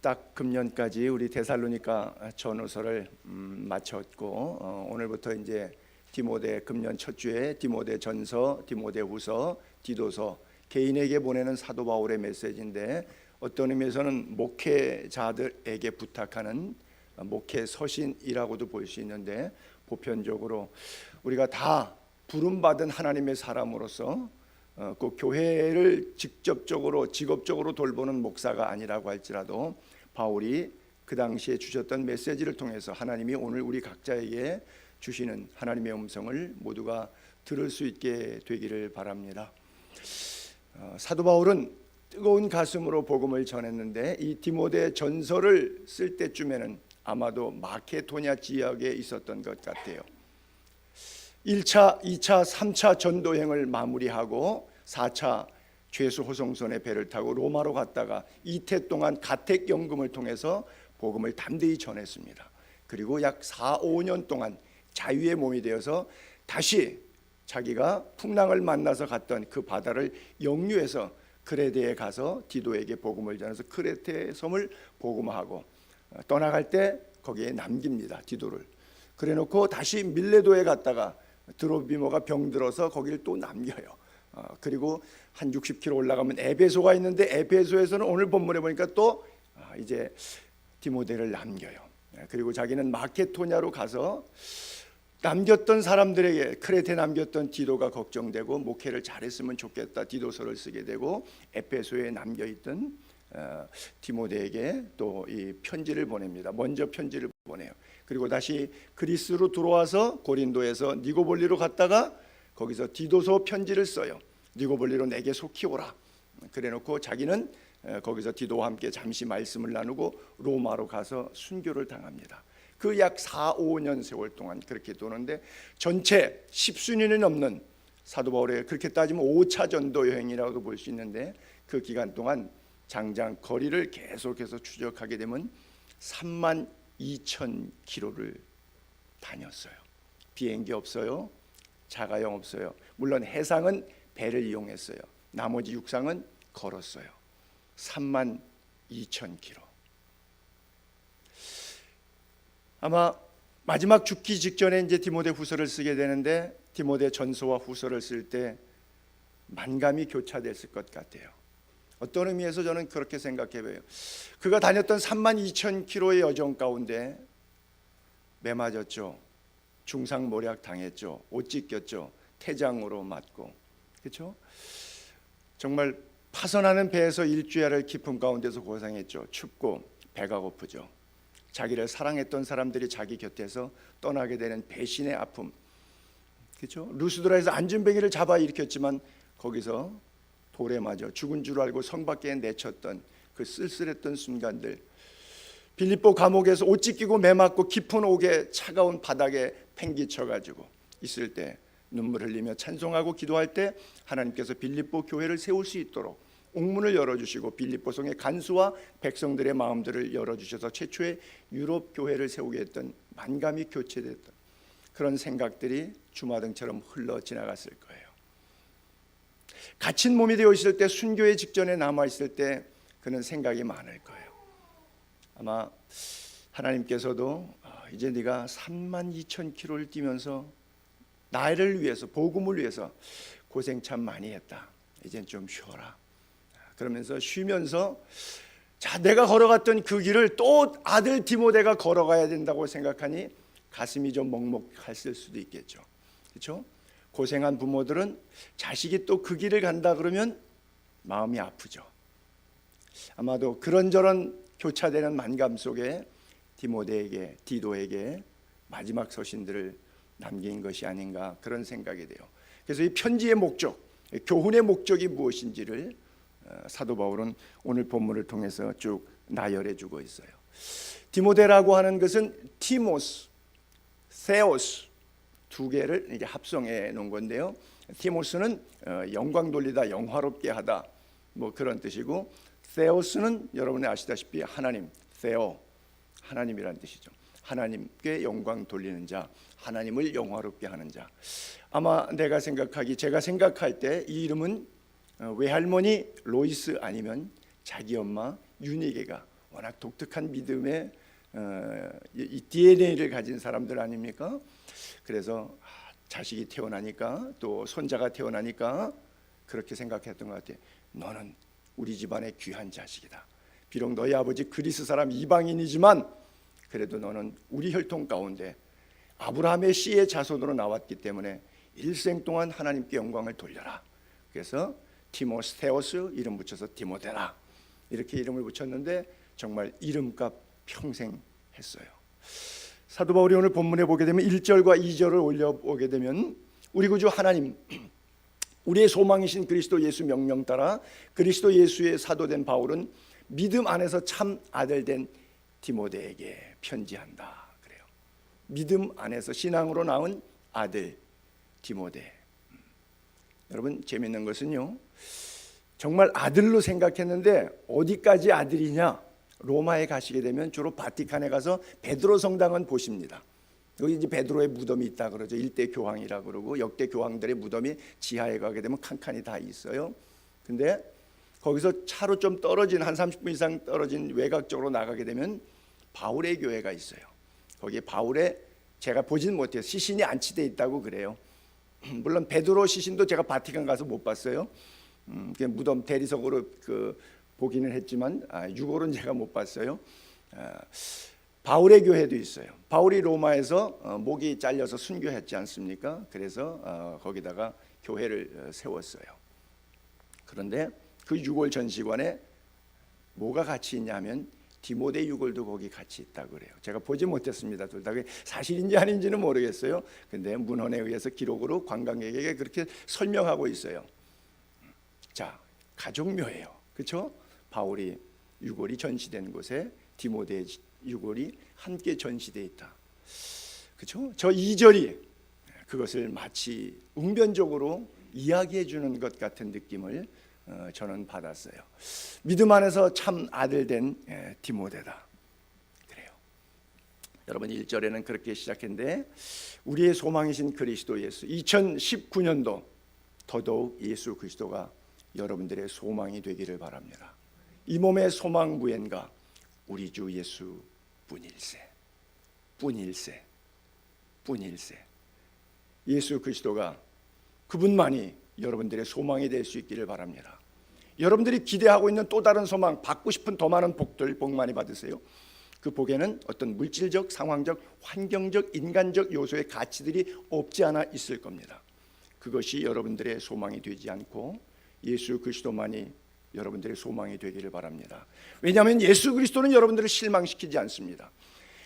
딱 금년까지 우리 데살로니가 전후서를 마쳤고 오늘부터 이제 디모데 금년 첫 주에 디모데 전서, 디모데 후서, 디도서 개인에게 보내는 사도 바울의 메시지인데 어떤 의미에서는 목회자들에게 부탁하는 목회 서신이라고도 볼 수 있는데 보편적으로 우리가 다 부름받은 하나님의 사람으로서 그 교회를 직접적으로 직업적으로 돌보는 목사가 아니라고 할지라도 바울이 그 당시에 주셨던 메시지를 통해서 하나님이 오늘 우리 각자에게 주시는 하나님의 음성을 모두가 들을 수 있게 되기를 바랍니다. 사도 바울은 뜨거운 가슴으로 복음을 전했는데 이 디모데 전서를 쓸 때쯤에는 아마도 마케도냐 지역에 있었던 것 같아요. 1차, 2차, 3차 전도행을 마무리하고 4차 죄수 호송선의 배를 타고 로마로 갔다가 이태 동안 가택연금을 통해서 복음을 담대히 전했습니다. 그리고 약 4, 5년 동안 자유의 몸이 되어서 다시 자기가 풍랑을 만나서 갔던 그 바다를 역류해서 크레테에 가서 디도에게 복음을 전해서 크레테 섬을 복음화하고 떠나갈 때 거기에 남깁니다. 디도를. 그래놓고 다시 밀레도에 갔다가 드로비모가 병들어서 거기를 또 남겨요. 그리고 한 60km 올라가면 에베소가 있는데 에베소에서는 오늘 본문에 보니까 또 이제 디모데를 남겨요. 그리고 자기는 마케도냐로 가서 남겼던 사람들에게 크레테 남겼던 디도가 걱정되고 목회를 잘했으면 좋겠다 디도서를 쓰게 되고 에베소에 남겨있던 디모데에게 또 이 편지를 보냅니다. 먼저 편지를 보내요. 그리고 다시 그리스로 들어와서 고린도에서 니고볼리로 갔다가 거기서 디도서 편지를 써요. 니고볼리로 내게 속히 오라. 그래놓고 자기는 거기서 디도와 함께 잠시 말씀을 나누고 로마로 가서 순교를 당합니다. 그 약 4, 5년 세월 동안 그렇게 도는데 전체 10수년이 넘는 사도 바울의 그렇게 따지면 5차 전도 여행이라고도 볼 수 있는데 그 기간 동안 장장 거리를 계속해서 추적하게 되면 32,000km를 다녔어요. 비행기 없어요. 자가용 없어요. 물론 해상은 배를 이용했어요. 나머지 육상은 걸었어요. 32,000km. 아마 마지막 죽기 직전에 이제 디모데 후서를 쓰게 되는데 디모데 전서와 후서를 쓸 때 만감이 교차됐을 것 같아요. 어떤 의미에서 저는 그렇게 생각해 봐요. 그가 다녔던 32,000km의 여정 가운데 매 맞았죠. 중상모략 당했죠. 옷 찢겼죠. 태장으로 맞고. 그렇죠? 정말 파선하는 배에서 일주일을 깊은 가운데서 고생했죠. 춥고 배가 고프죠. 자기를 사랑했던 사람들이 자기 곁에서 떠나게 되는 배신의 아픔. 그렇죠? 루스드라에서 안전뱅이를 잡아 일으켰지만 거기서 돌에 맞아 죽은 줄 알고 성 밖에 내쳤던 그 쓸쓸했던 순간들. 빌립보 감옥에서 옷 찢기고 매 맞고 깊은 옥에 차가운 바닥에 팽기쳐가지고 있을 때 눈물 흘리며 찬송하고 기도할 때 하나님께서 빌립보 교회를 세울 수 있도록 옥문을 열어주시고 빌립보 성의 간수와 백성들의 마음들을 열어주셔서 최초의 유럽 교회를 세우게 했던 만감이 교체됐던 그런 생각들이 주마등처럼 흘러 지나갔을 거예요. 갇힌 몸이 되어 있을 때 순교의 직전에 남아 있을 때 그는 생각이 많을 거예요. 아마 하나님께서도 이제 네가 32,000km를 뛰면서 나를 위해서 복음을 위해서 고생 참 많이 했다. 이젠 좀 쉬어라. 그러면서 쉬면서 자 내가 걸어갔던 그 길을 또 아들 디모데가 걸어가야 된다고 생각하니 가슴이 좀 먹먹했을 수도 있겠죠. 그렇죠? 고생한 부모들은 자식이 또 그 길을 간다 그러면 마음이 아프죠. 아마도 그런저런 교차되는 만감 속에 디모데에게 디도에게 마지막 서신들을 남긴 것이 아닌가 그런 생각이 돼요. 그래서 이 편지의 목적, 교훈의 목적이 무엇인지를 사도 바울은 오늘 본문을 통해서 쭉 나열해 주고 있어요. 디모데라고 하는 것은 티모스, 세오스 두 개를 이제 합성해 놓은 건데요. 티모스는 영광 돌리다, 영화롭게 하다 뭐 그런 뜻이고 세오스는 여러분이 아시다시피 하나님, 세오 하나님이라는 뜻이죠. 하나님께 영광 돌리는 자, 하나님을 영화롭게 하는 자. 아마 제가 생각할 때 이 이름은 외할머니 로이스 아니면 자기 엄마 유니게가 워낙 독특한 믿음의 이 DNA를 가진 사람들 아닙니까? 그래서 자식이 태어나니까 또 손자가 태어나니까 그렇게 생각했던 것 같아요. 너는 우리 집안의 귀한 자식이다. 비록 너희 아버지 그리스 사람 이방인이지만 그래도 너는 우리 혈통 가운데 아브라함의 씨의 자손으로 나왔기 때문에 일생 동안 하나님께 영광을 돌려라. 그래서 티모스테오스 이름 붙여서 디모데라 이렇게 이름을 붙였는데 정말 이름값 평생 했어요. 사도 바울이 오늘 본문에 보게 되면 1절과 2절을 올려보게 되면 우리 구주 하나님 우리의 소망이신 그리스도 예수 명령 따라 그리스도 예수의 사도된 바울은 믿음 안에서 참 아들 된 디모데에게 편지한다 그래요. 믿음 안에서 신앙으로 낳은 아들 디모데. 여러분 재밌는 것은요, 정말 아들로 생각했는데 어디까지 아들이냐? 로마에 가시게 되면 주로 바티칸에 가서 베드로 성당은 보십니다. 여기 이제 베드로의 무덤이 있다 그러죠. 일대 교황이라 그러고 역대 교황들의 무덤이 지하에 가게 되면 칸칸이 다 있어요. 근데 거기서 차로 좀 떨어진 한 30분 이상 떨어진 외곽 쪽으로 나가게 되면 바울의 교회가 있어요. 거기에 바울의 제가 보진 못해요. 시신이 안치돼 있다고 그래요. 물론 베드로 시신도 제가 바티칸 가서 못 봤어요. 무덤 대리석으로 보기는 했지만 유골은 제가 못 봤어요. 바울의 교회도 있어요. 바울이 로마에서 목이 잘려서 순교했지 않습니까? 그래서 거기다가 교회를 세웠어요. 그런데 그 유골 전시관에 뭐가 같이 있냐면 디모데 유골도 거기 같이 있다고 그래요. 제가 보지 못했습니다. 둘 다 사실인지 아닌지는 모르겠어요. 근데 문헌에 의해서 기록으로 관광객에게 그렇게 설명하고 있어요. 자, 가족묘예요. 그렇죠? 바울이 유골이 전시된 곳에 디모데의 유골이 함께 전시되어 있다. 그렇죠? 저 2절이 그것을 마치 웅변적으로 이야기해 주는 것 같은 느낌을 저는 받았어요. 믿음 안에서 참 아들 된 디모데다. 그래요. 여러분 1절에는 그렇게 시작했는데 우리의 소망이신 그리스도 예수 2019년도 더더욱 예수 그리스도가 여러분들의 소망이 되기를 바랍니다. 이 몸의 소망 무엔가 우리 주 예수 뿐일세. 예수 그리스도가 그분만이 여러분들의 소망이 될 수 있기를 바랍니다. 여러분들이 기대하고 있는 또 다른 소망, 받고 싶은 더 많은 복들 복 많이 받으세요. 그 복에는 어떤 물질적, 상황적, 환경적, 인간적 요소의 가치들이 없지 않아 있을 겁니다. 그것이 여러분들의 소망이 되지 않고 예수 그리스도만이 여러분들의 소망이 되기를 바랍니다. 왜냐하면 예수 그리스도는 여러분들을 실망시키지 않습니다.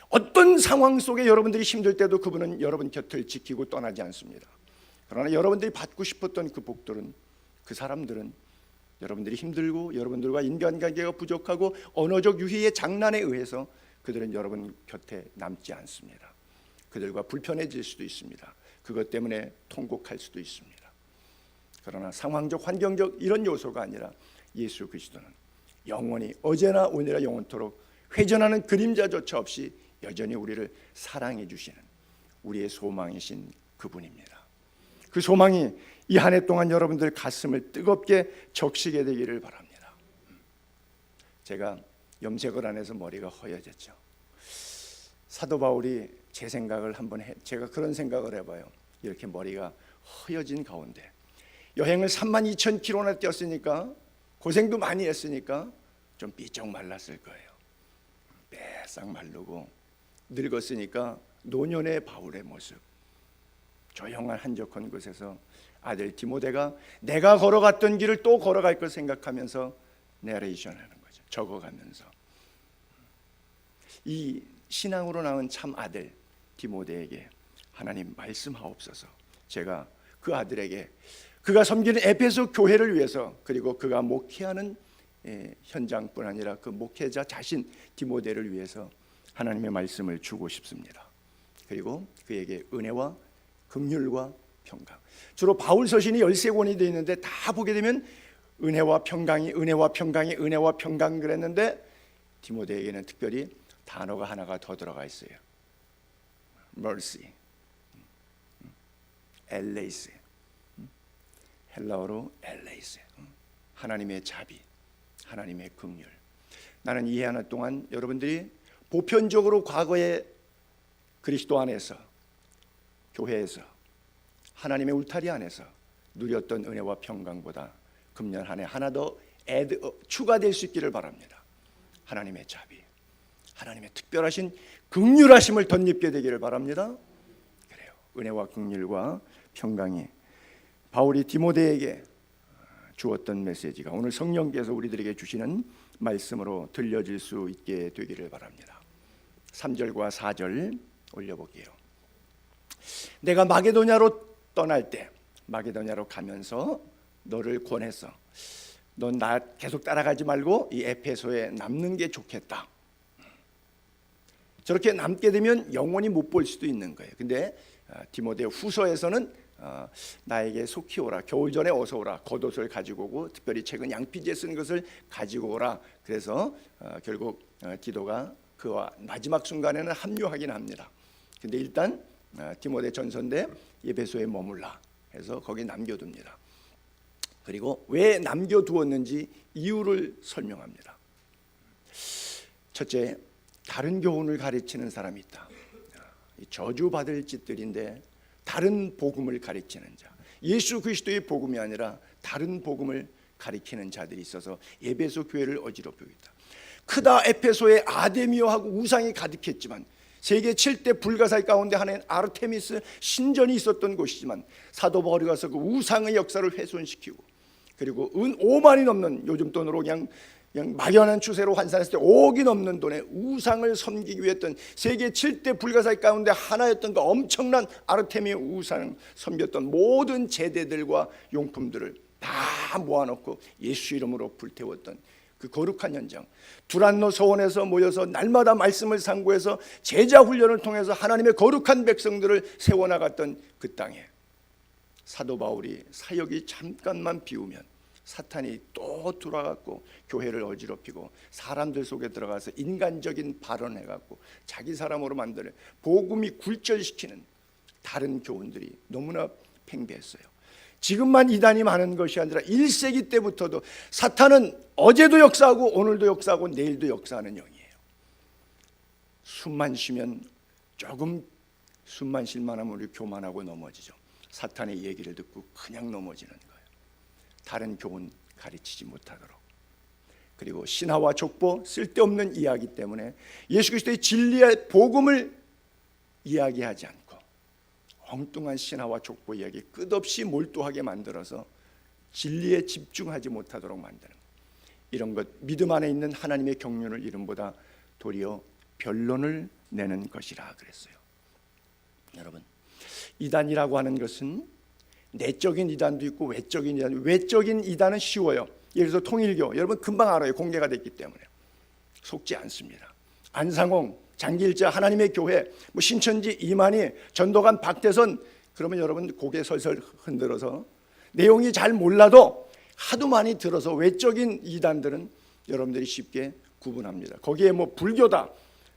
어떤 상황 속에 여러분들이 힘들 때도 그분은 여러분 곁을 지키고 떠나지 않습니다. 그러나 여러분들이 받고 싶었던 그 복들은, 그 사람들은 여러분들이 힘들고 여러분들과 인간관계가 부족하고 언어적 유희의 장난에 의해서 그들은 여러분 곁에 남지 않습니다. 그들과 불편해질 수도 있습니다. 그것 때문에 통곡할 수도 있습니다. 그러나 상황적, 환경적 이런 요소가 아니라 예수 그리스도는 영원히 어제나 오늘이나 영원토록 회전하는 그림자조차 없이 여전히 우리를 사랑해 주시는 우리의 소망이신 그분입니다. 그 소망이 이 한 해 동안 여러분들 가슴을 뜨겁게 적시게 되기를 바랍니다. 제가 염색을 안 해서 머리가 허여졌죠. 사도 바울이 제 생각을 제가 그런 생각을 해봐요. 이렇게 머리가 허여진 가운데 여행을 32,000km나 뛰었으니까 고생도 많이 했으니까 좀 삐쩍 말랐을 거예요. 빼싹 마르고 늙었으니까 노년의 바울의 모습. 조용한 한적한 곳에서 아들 디모데가 내가 걸어갔던 길을 또 걸어갈 걸 생각하면서 내레이션하는 거죠. 적어가면서 이 신앙으로 낳은 참 아들 디모데에게 하나님 말씀하옵소서. 제가 그 아들에게 그가 섬기는 에베소 교회를 위해서 그리고 그가 목회하는 현장뿐 아니라 그 목회자 자신 디모데를 위해서 하나님의 말씀을 주고 싶습니다. 그리고 그에게 은혜와 긍휼과 평강. 주로 바울 서신이 13권이 되어 있는데 다 보게 되면 은혜와 평강이 그랬는데 디모데에게는 특별히 단어가 하나가 더 들어가 있어요. mercy, 엘레이스, 헬라어로 엘레이스, 하나님의 자비, 하나님의 긍휼. 나는 이해하는 동안 여러분들이 보편적으로 과거에 그리스도 안에서, 교회에서, 하나님의 울타리 안에서 누렸던 은혜와 평강보다 금년 한 해 하나 더 추가될 수 있기를 바랍니다. 하나님의 자비, 하나님의 특별하신 긍휼하심을 덧입게 되기를 바랍니다. 그래요. 은혜와 긍휼과 평강이 바울이 디모데에게 주었던 메시지가 오늘 성령께서 우리들에게 주시는 말씀으로 들려질 수 있게 되기를 바랍니다. 3절과 4절 올려볼게요. 내가 마게도냐로 떠날 때, 마게도냐로 가면서 너를 권해서 넌 나 계속 따라가지 말고 이 에페소에 남는 게 좋겠다. 저렇게 남게 되면 영원히 못 볼 수도 있는 거예요. 근데 디모데 후서에서는 나에게 속히 오라, 겨울 전에 어서 오라, 겉옷을 가지고 오고 특별히 최근 양피지에 쓴 것을 가지고 오라. 그래서 결국 디도가 그와 마지막 순간에는 합류하긴 합니다. 근데 일단 디모데 전서인데 에베소에 머물라 해서 거기 남겨둡니다. 그리고 왜 남겨두었는지 이유를 설명합니다. 첫째, 다른 교훈을 가르치는 사람이 있다. 저주받을 짓들인데 다른 복음을 가르치는 자, 예수 그리스도의 복음이 아니라 다른 복음을 가르치는 자들이 있어서 에베소 교회를 어지럽히고 있다. 크다 에페소에 아데미오하고 우상이 가득했지만 세계 7대 불가사의 가운데 하나인 아르테미스 신전이 있었던 곳이지만 사도 바울이 가서 그 우상의 역사를 훼손시키고 그리고 은 5만이 넘는, 요즘 돈으로 그냥 막연한 추세로 환산했을 때 5억이 넘는 돈에 우상을 섬기기 위해 했던 세계 7대 불가사의 가운데 하나였던 그 엄청난 아르테미 우상을 섬겼던 모든 제대들과 용품들을 다 모아놓고 예수 이름으로 불태웠던 그 거룩한 현장, 두란노 서원에서 모여서 날마다 말씀을 상고해서 제자 훈련을 통해서 하나님의 거룩한 백성들을 세워나갔던 그 땅에 사도 바울이 사역이 잠깐만 비우면 사탄이 또 돌아갔고 교회를 어지럽히고 사람들 속에 들어가서 인간적인 발언해갖고 자기 사람으로 만드는 복음이 굴절시키는 다른 교훈들이 너무나 팽배했어요. 지금만 이단이 많은 것이 아니라 1세기 때부터도 사탄은 어제도 역사하고 오늘도 역사하고 내일도 역사하는 영이에요. 숨만 쉬면 조금 숨만 쉴 만하면 우리 교만하고 넘어지죠. 사탄의 얘기를 듣고 그냥 넘어지는 거예요. 다른 교훈 가르치지 못하도록. 그리고 신화와 족보, 쓸데없는 이야기 때문에 예수 그리스도의 진리의 복음을 이야기하지 않고 엉뚱한 신화와 족보 이야기 끝없이 몰두하게 만들어서 진리에 집중하지 못하도록 만드는, 이런 것, 믿음 안에 있는 하나님의 경륜을 이름보다 도리어 변론을 내는 것이라 그랬어요. 여러분, 이단이라고 하는 것은 내적인 이단도 있고 외적인 이단. 외적인 이단은 쉬워요. 예를 들어서 통일교, 여러분 금방 알아요. 공개가 됐기 때문에 속지 않습니다. 안상홍, 장기일자, 하나님의 교회, 뭐 신천지, 이만희, 전도관, 박대선, 그러면 여러분 고개 설설 흔들어서 내용이 잘 몰라도 하도 많이 들어서 외적인 이단들은 여러분들이 쉽게 구분합니다. 거기에 뭐 불교다,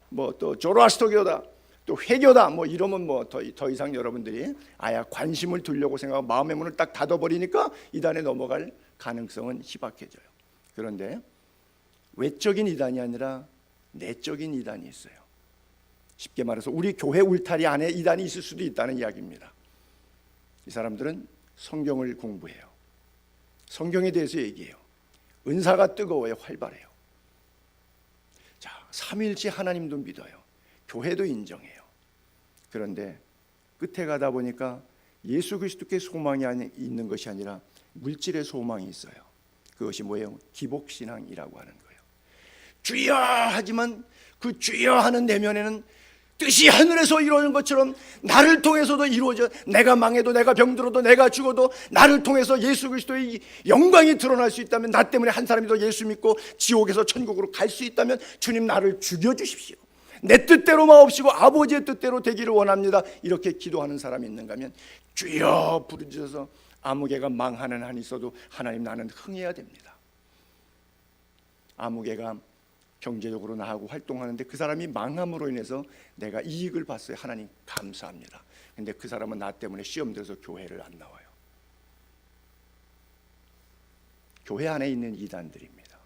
뭐 또 조로아스터교다, 또 회교다, 뭐 이러면 뭐 더 이상 여러분들이 아야 관심을 두려고 생각하고 마음의 문을 딱 닫아버리니까 이단에 넘어갈 가능성은 희박해져요. 그런데 외적인 이단이 아니라 내적인 이단이 있어요. 쉽게 말해서 우리 교회 울타리 안에 이단이 있을 수도 있다는 이야기입니다. 이 사람들은 성경을 공부해요. 성경에 대해서 얘기해요. 은사가 뜨거워요. 활발해요. 자, 삼위일체 하나님도 믿어요. 교회도 인정해요. 그런데 끝에 가다 보니까 예수 그리스도께 소망이 있는 것이 아니라 물질의 소망이 있어요. 그것이 뭐예요? 기복신앙이라고 하는 거예요. 주여 하지만 그 주여 하는 내면에는 뜻이 하늘에서 이루어진 것처럼 나를 통해서도 이루어져, 내가 망해도 내가 병들어도 내가 죽어도 나를 통해서 예수 그리스도의 영광이 드러날 수 있다면, 나 때문에 한 사람이 더 예수 믿고 지옥에서 천국으로 갈 수 있다면 주님 나를 죽여주십시오. 내 뜻대로 마옵시고 아버지의 뜻대로 되기를 원합니다. 이렇게 기도하는 사람이 있는가 하면 주여 부르짖어서 아무 개가 망하는 한이 있어도 하나님 나는 흥해야 됩니다. 아무 개가 경제적으로 나하고 활동하는데 그 사람이 망함으로 인해서 내가 이익을 봤어요. 하나님 감사합니다. 근데 그 사람은 나 때문에 시험 들어서 교회를 안 나와요. 교회 안에 있는 이단들입니다.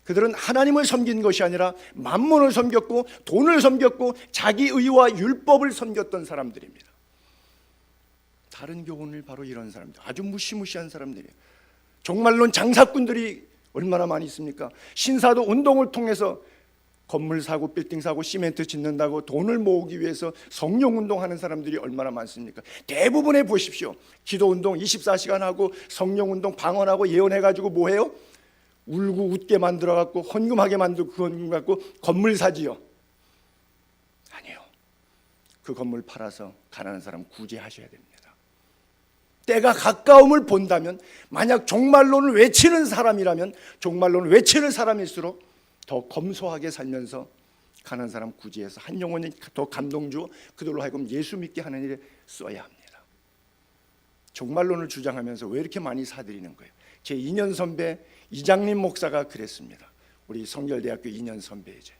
그들은 하나님을 섬긴 것이 아니라 만몬을 섬겼고 돈을 섬겼고 자기 의와 율법을 섬겼던 사람들입니다. 다른 교훈을 바로 이런 사람들, 아주 무시무시한 사람들이에요. 종말론 장사꾼들이 얼마나 많이 있습니까? 신사도 운동을 통해서 건물 사고 빌딩 사고 시멘트 짓는다고 돈을 모으기 위해서 성령운동하는 사람들이 얼마나 많습니까? 대부분에 보십시오. 기도운동 24시간 하고 성령운동 방언하고 예언해가지고 뭐해요? 울고 웃게 만들어갖고 헌금하게 만들고 그건 갖고 건물 사지요. 아니요. 그 건물 팔아서 가난한 사람 구제하셔야 됩니다. 때가 가까움을 본다면, 만약 종말론을 외치는 사람이라면, 종말론을 외치는 사람일수록 더 검소하게 살면서 가난한 사람 구제해서 한 영혼이 더 감동 주어 그들로 하여금 예수 믿게 하는 일에 써야 합니다. 종말론을 주장하면서 왜 이렇게 많이 사들이는 거예요? 제 2년 선배 이장림 목사가 그랬습니다. 우리 성결대학교 2년 선배이죠.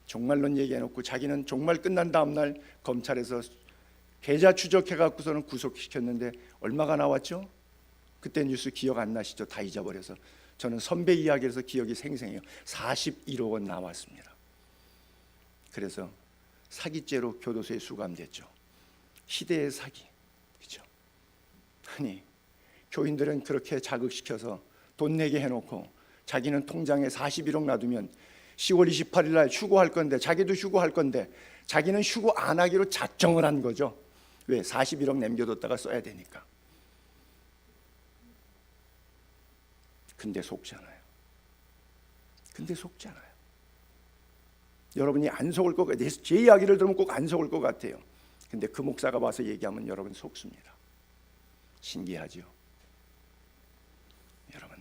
종말론 얘기해놓고 자기는 종말 끝난 다음 날 검찰에서 계좌 추적해갖고서는 구속시켰는데 얼마가 나왔죠? 그때 뉴스 기억 안 나시죠? 다 잊어버려서. 저는 선배 이야기에서 기억이 생생해요. 41억 원 나왔습니다. 그래서 사기죄로 교도소에 수감됐죠. 시대의 사기, 그렇죠? 아니, 교인들은 그렇게 자극시켜서 돈 내게 해놓고 자기는 통장에 41억 놔두면 10월 28일 날 휴고할 건데, 자기도 휴고할 건데 자기는 휴고 안 하기로 작정을 한 거죠. 왜? 41억 남겨뒀다가 써야 되니까. 근데 속잖아요. 근데 속잖아요. 여러분이 안 속을 것 같아요. 제 이야기를 들으면 꼭 안 속을 것 같아요. 근데 그 목사가 와서 얘기하면 여러분 속습니다. 신기하죠? 여러분,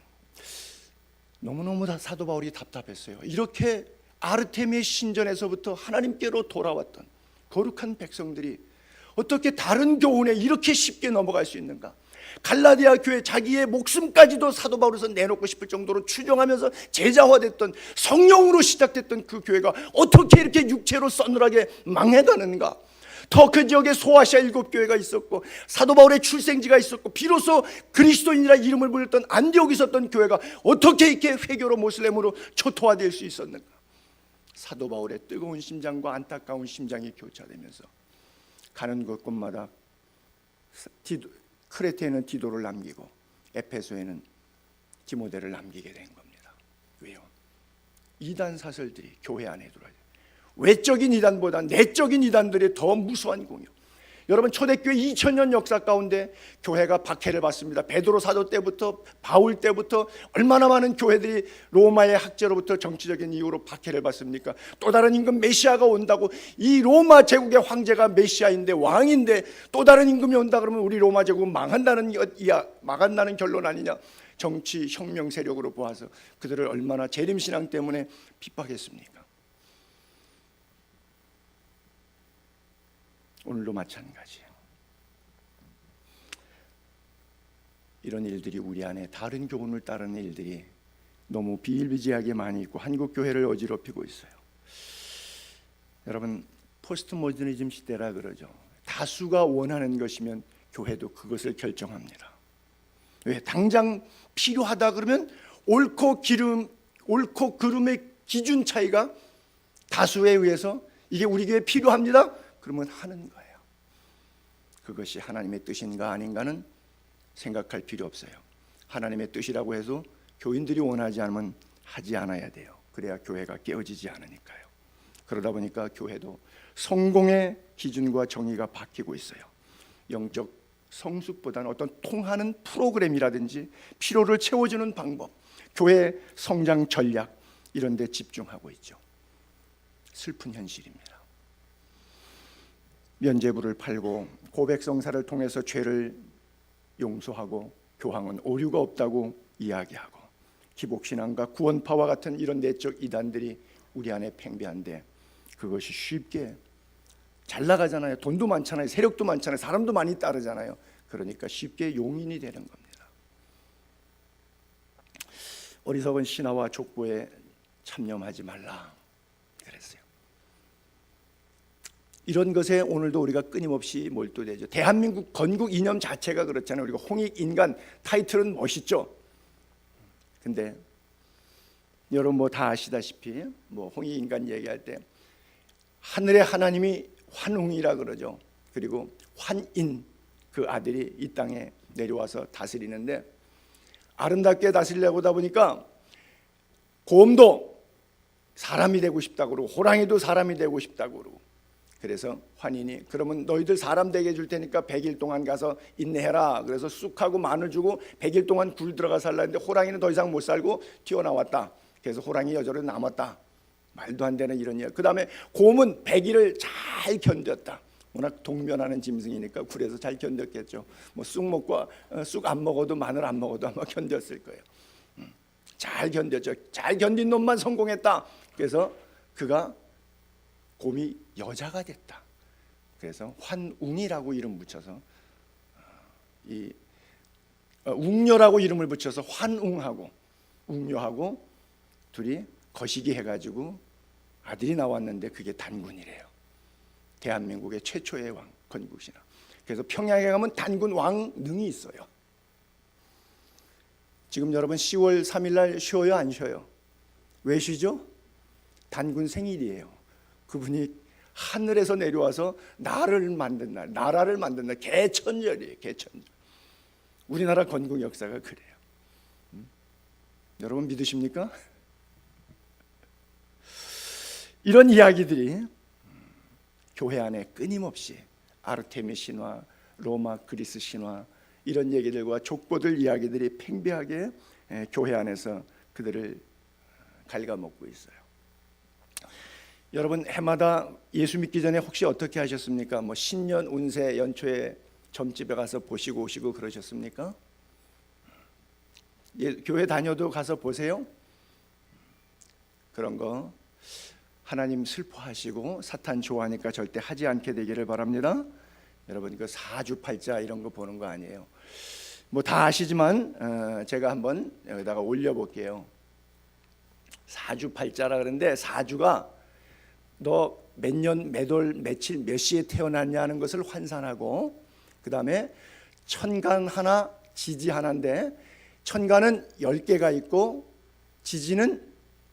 너무너무 사도 바울이 답답했어요. 이렇게 아르테미의 신전에서부터 하나님께로 돌아왔던 거룩한 백성들이 어떻게 다른 교훈에 이렇게 쉽게 넘어갈 수 있는가? 갈라디아 교회, 자기의 목숨까지도 사도 바울에서 내놓고 싶을 정도로 추종하면서 제자화됐던, 성령으로 시작됐던 그 교회가 어떻게 이렇게 육체로 서늘하게 망해가는가? 더 그 지역에 소아시아 7교회가 있었고 사도 바울의 출생지가 있었고 비로소 그리스도인이라 이름을 불렸던 안디옥에 있었던 교회가 어떻게 이렇게 회교로 모슬렘으로 초토화될 수 있었는가? 사도 바울의 뜨거운 심장과 안타까운 심장이 교차되면서 가는 곳곳마다 크레테에는 디도를 남기고 에페소에는 디모데를 남기게 된 겁니다. 왜요? 이단 사설들이 교회 안에 들어와요. 외적인 이단보다 내적인 이단들이 더 무수한 공격. 여러분, 초대교회 2000년 역사 가운데 교회가 박해를 받습니다. 베드로 사도 때부터 바울 때부터 얼마나 많은 교회들이 로마의 학제로부터 정치적인 이유로 박해를 받습니까? 또 다른 임금 메시아가 온다고, 이 로마 제국의 황제가 메시아인데 왕인데 또 다른 임금이 온다 그러면 우리 로마 제국은 망한다는 결론 아니냐? 정치 혁명 세력으로 보아서 그들을 얼마나 재림신앙 때문에 핍박했습니까? 오늘도 마찬가지예요. 이런 일들이 우리 안에 다른 교훈을 따르는 일들이 너무 비일비재하게 많이 있고 한국 교회를 어지럽히고 있어요. 여러분, 포스트 모더니즘 시대라 그러죠. 다수가 원하는 것이면 교회도 그것을 결정합니다. 왜? 당장 필요하다 그러면 옳고 그름의 기준 차이가 다수에 의해서 이게 우리 교회에 필요합니다. 그러면 하는 거예요. 그것이 하나님의 뜻인가 아닌가는 생각할 필요 없어요. 하나님의 뜻이라고 해도 교인들이 원하지 않으면 하지 않아야 돼요. 그래야 교회가 깨어지지 않으니까요. 그러다 보니까 교회도 성공의 기준과 정의가 바뀌고 있어요. 영적 성숙보다는 어떤 통하는 프로그램이라든지 필요를 채워주는 방법, 교회 성장 전략 이런 데 집중하고 있죠. 슬픈 현실입니다. 면죄부를 팔고 고백성사를 통해서 죄를 용서하고 교황은 오류가 없다고 이야기하고 기복신앙과 구원파와 같은 이런 내적 이단들이 우리 안에 팽배한데 그것이 쉽게 잘 나가잖아요. 돈도 많잖아요. 세력도 많잖아요. 사람도 많이 따르잖아요. 그러니까 쉽게 용인이 되는 겁니다. 어리석은 신화와 족보에 참여하지 말라 그랬어요. 이런 것에 오늘도 우리가 끊임없이 몰두되죠. 대한민국 건국 이념 자체가 그렇잖아요. 우리가 홍익인간 타이틀은 멋있죠. 근데 여러분 뭐 다 아시다시피 뭐 홍익인간 얘기할 때 하늘의 하나님이 환웅이라 그러죠. 그리고 환인, 그 아들이 이 땅에 내려와서 다스리는데, 아름답게 다스리려고 하다 보니까 곰도 사람이 되고 싶다고 그러고 호랑이도 사람이 되고 싶다고 그러고, 그래서 환인이 그러면 너희들 사람 되게 해줄 테니까 100일 동안 가서 인내해라. 그래서 쑥하고 마늘 주고 100일 동안 굴 들어가 살라 했는데 호랑이는 더 이상 못 살고 튀어나왔다. 그래서 호랑이 여자로 남았다. 말도 안 되는 이런 이야기. 그 다음에 곰은 100일을 잘 견뎠다. 워낙 동면하는 짐승이니까 굴에서 잘 견뎠겠죠. 뭐 쑥 먹고 쑥 안 먹어도 마늘 안 먹어도 아마 견뎠을 거예요. 잘 견뎠죠. 잘 견딘 놈만 성공했다. 그래서 그가 곰이 여자가 됐다. 그래서 환웅이라고 이름 붙여서 이 웅녀라고 이름을 붙여서 환웅하고 웅녀하고 둘이 거시기 해가지고 아들이 나왔는데 그게 단군이래요. 대한민국의 최초의 왕 건국신화. 그래서 평양에 가면 단군 왕릉이 있어요. 지금 여러분 10월 3일 날 쉬어요, 안 쉬어요? 왜 쉬죠? 단군 생일이에요. 그분이 하늘에서 내려와서 나라를 만든 날, 개천절이에요. 개천절. 우리나라 건국 역사가 그래요. 여러분 믿으십니까? 이런 이야기들이 교회 안에 끊임없이 아르테미 신화, 로마 그리스 신화, 이런 얘기들과 족보들 이야기들이 팽배하게 교회 안에서 그들을 갉아먹고 있어요. 여러분 해마다 예수 믿기 전에 혹시 어떻게 하셨습니까? 뭐 신년 운세 연초에 점집에 가서 보시고 오시고 그러셨습니까? 교회 다녀도 가서 보세요. 그런 거 하나님 슬퍼하시고 사탄 좋아하니까 절대 하지 않게 되기를 바랍니다. 여러분 그 사주팔자 이런 거 보는 거 아니에요. 뭐 다 아시지만 제가 한번 여기다가 올려볼게요. 사주팔자라 그러는데 사주가 너 몇 년, 몇 월, 며칠, 몇 시에 태어났냐는 것을 환산하고, 그 다음에 천간 하나, 지지 하나인데 천간은 10개가 있고 지지는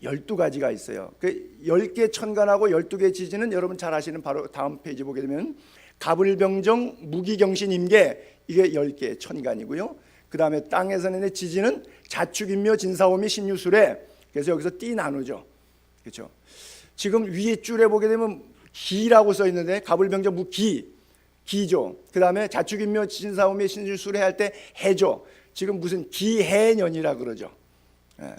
12가지가 있어요. 그 10개 천간하고 12개 지지는 여러분 잘 아시는 바로 다음 페이지 보게 되면 갑을병정, 무기경신임계, 이게 10개 천간이고요. 그 다음에 땅에서는 지지는 자축인묘, 진사오미, 신유술에, 그래서 여기서 띠 나누죠. 그렇죠? 지금 위에 줄에 보게 되면 기라고 써 있는데 갑을병정 무기, 기죠. 그 다음에 자축인묘, 진사오미, 신유술에 할 때 해죠. 지금 무슨 기해년이라 그러죠.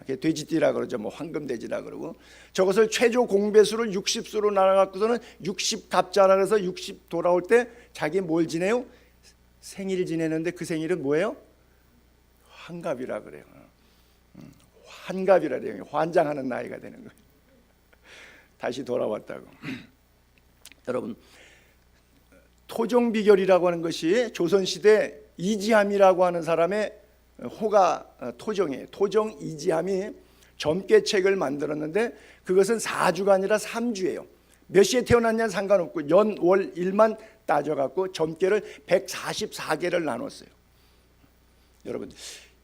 돼지띠라 그러죠. 뭐 황금돼지라 그러고, 저것을 최저 공배수를 60수로 나눠갖고서는 60갑자라 그래서 60 돌아올 때 자기 뭘 지내요? 생일 지내는데 그 생일은 뭐예요? 환갑이라 그래요. 환갑이라 그래요. 환장하는 나이가 되는 거예요. 다시 돌아왔다고. 여러분 토종비결이라고 하는 것이 조선시대 이지함이라고 하는 사람의 호가 토종이에요. 토종 이지함이 점괘책을 만들었는데 그것은 4주가 아니라 3주예요. 몇 시에 태어났냐는 상관없고 연, 월, 일만 따져갖고 점괘를 144개를 나눴어요. 여러분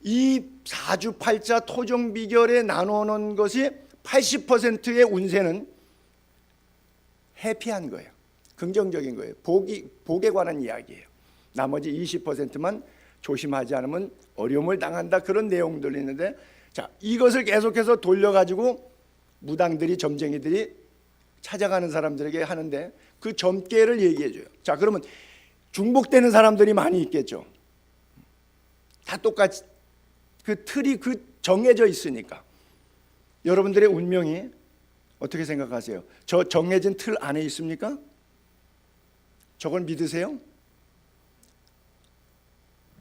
이 사주팔자 토종비결에 나누는 것이 80%의 운세는 해피한 거예요. 긍정적인 거예요. 복에 관한 이야기예요. 나머지 20%만 조심하지 않으면 어려움을 당한다, 그런 내용들이 있는데, 자 이것을 계속해서 돌려가지고 무당들이, 점쟁이들이 찾아가는 사람들에게 하는데 그 점괘를 얘기해줘요. 자 그러면 중복되는 사람들이 많이 있겠죠. 다 똑같이 그 틀이 그 정해져 있으니까. 여러분들의 운명이 어떻게 생각하세요? 저 정해진 틀 안에 있습니까? 저걸 믿으세요?